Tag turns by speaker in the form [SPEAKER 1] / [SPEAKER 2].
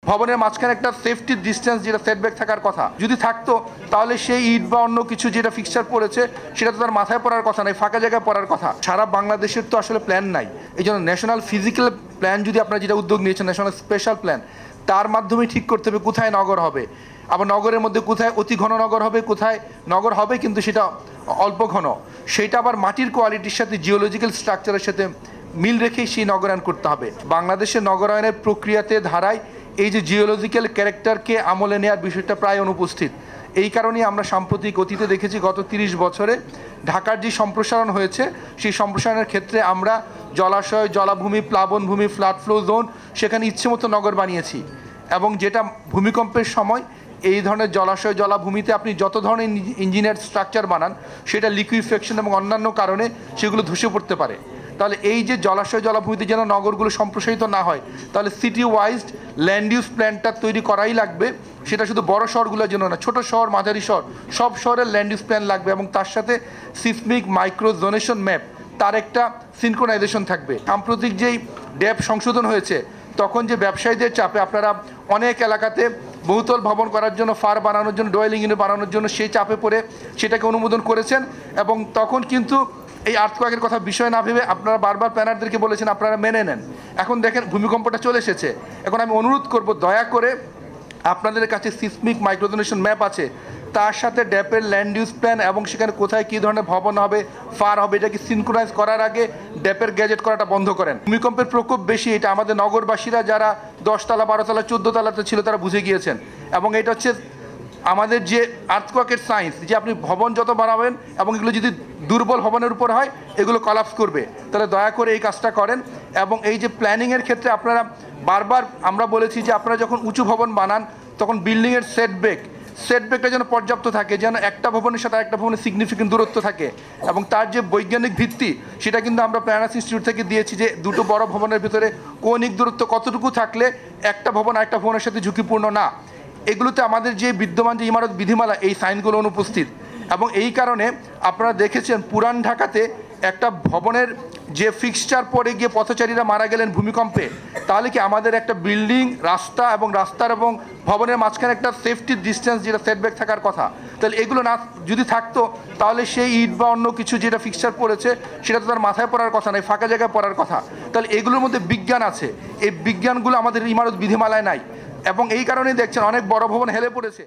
[SPEAKER 1] ভবনের মাঝখানে একটা সেফটি ডিস্টেন্স যেটা সেটব্যাক থাকার কথা যদি থাকতো, তাহলে সেই ইট বা অন্য কিছু যেটা ফিক্সচার পড়েছে সেটা তো তার মাথায় পড়ার কথা নয়, ফাঁকা জায়গায় পড়ার কথা। সারা বাংলাদেশের তো আসলে প্ল্যান নাই, এই জন্য ন্যাশনাল ফিজিক্যাল প্ল্যান যদি আপনারা যেটা উদ্যোগ নিয়েছেন, ন্যাশনাল স্পেশাল প্ল্যান, তার মাধ্যমে ঠিক করতে হবে কোথায় নগর হবে, আবার নগরের মধ্যে কোথায় অতি ঘন নগর হবে, কোথায় নগর হবে কিন্তু সেটা অল্প ঘন, সেটা আবার মাটির কোয়ালিটির সাথে জিওলজিক্যাল স্ট্রাকচারের সাথে মিল রেখেই সেই নগরায়ন করতে হবে। বাংলাদেশের নগরায়নের প্রক্রিয়াতে ধারায় এই যে জিওলজিক্যাল ক্যারেক্টারকে আমলে নেওয়ার বিষয়টা প্রায় অনুপস্থিত। এই কারণেই আমরা সাম্প্রতিক অতীতে দেখেছি গত 30 বছরে ঢাকার যে সম্প্রসারণ হয়েছে, সেই সম্প্রসারণের ক্ষেত্রে আমরা জলাশয়, জলাভূমি, প্লাবনভূমি, ফ্লাড ফ্লো জোন সেখানে ইচ্ছে মতো নগর বানিয়েছি, এবং যেটা ভূমিকম্পের সময় এই ধরনের জলাশয়, জলাভূমিতে আপনি যত ধরনের ইঞ্জিনিয়ার স্ট্রাকচার বানান সেটা লিকুইফেকশন এবং অন্যান্য কারণে সেগুলো ধসে পড়তে পারে। তাহলে এই যে জলাশয়, জলাভূমিতে যেন নগরগুলো সম্প্রসারিত না হয়, তাহলে সিটি ওয়াইজ ল্যান্ড ইউজ প্ল্যানটা তৈরি করাই লাগবে। সেটা শুধু বড় শহরগুলোর জন্য না, ছোটো শহর, মাঝারি শহর, সব শহরের ল্যান্ড ইউজ প্ল্যান লাগবে, এবং তার সাথে সিসমিক মাইক্রো জোনেশন ম্যাপ, তার একটা সিনক্রোনাইজেশন থাকবে। সাম্প্রতিক যেই ড্যাপ সংশোধন হয়েছে, তখন যে ব্যবসায়ীদের চাপে আপনারা অনেক এলাকাতে বহুতল ভবন করার জন্য, ফার বানানোর জন্য, ডোয়েলিং ইউনিট বানানোর জন্য সেই চাপে পড়ে সেটাকে অনুমোদন করেছেন, এবং তখন কিন্তু এই আর্থকোয়াকের কথা বিষয় না ভেবে আপনারা বারবার প্ল্যানারদেরকে বলেছেন আপনারা মেনে নেন। এখন দেখেন ভূমিকম্পটা চলে এসেছে। এখন আমি অনুরোধ করব, দয়া করে আপনাদের কাছে সিসমিক মাইক্রোজোনেশন ম্যাপ আছে, তার সাথে ড্যাপের ল্যান্ড ইউজ প্ল্যান এবং সেখানে কোথায় কী ধরনের ভবন হবে, ফার হবে, এটাকে সিনক্রোনাইজ করার আগে ড্যাপের গ্যাজেট করাটা বন্ধ করেন। ভূমিকম্পের প্রকোপ বেশি, এটা আমাদের নগরবাসীরা যারা 10 তলা, 12 তলা, 14 তলাতে ছিল তারা বুঝে গিয়েছেন, এবং এটা হচ্ছে আমাদের যে আর্থকোয়াকের সায়েন্স, যে আপনি ভবন যত বাড়াবেন এবং এগুলো যদি দুর্বল ভবনের উপর হয় এগুলো কলাপস করবে। তাহলে দয়া করে এই কাজটা করেন। এবং এই যে প্ল্যানিংয়ের ক্ষেত্রে আপনারা বারবার আমরা বলেছি যে আপনারা যখন উঁচু ভবন বানান তখন বিল্ডিংয়ের সেটব্যাকটা যেন পর্যাপ্ত থাকে, যেন একটা ভবনের সাথে একটা ভবনের সিগনিফিকেন্ট দূরত্ব থাকে, এবং তার যে বৈজ্ঞানিক ভিত্তি সেটা কিন্তু আমরা প্ল্যানার্স ইনস্টিটিউট থেকে দিয়েছি, যে দুটো বড় ভবনের ভিতরে কৌণিক দূরত্ব কতটুকু থাকলে একটা ভবন আরেকটা ভবনের সাথে ঝুঁকিপূর্ণ না। এগুলোতে আমাদের যে বিদ্যমান যে ইমারত বিধিমালা, এই সাইনগুলো অনুপস্থিত, এবং এই কারণে আপনারা দেখেছেন পুরান ঢাকাতে একটা ভবনের যে ফিক্সচার পড়ে গিয়ে পথচারীরা মারা গেলেন ভূমিকম্পে, তাহলে কি আমাদের একটা বিল্ডিং, রাস্তা এবং রাস্তার এবং ভবনের মাঝখানে একটা সেফটি ডিস্টেন্স যেটা সেটব্যাক থাকার কথা, তাহলে এগুলো না যদি থাকতো, তাহলে সেই ইট বা অন্য কিছু যেটা ফিক্সচার পড়েছে সেটা তো তার মাথায় পড়ার কথা নয়, ফাঁকা জায়গায় পড়ার কথা। তাহলে এগুলোর মধ্যে বিজ্ঞান আছে, এই বিজ্ঞানগুলো আমাদের ইমারত বিধিমালায় নাই, এবং এই কারণেই দেখছেন অনেক বড় ভবন হেলে পড়েছে।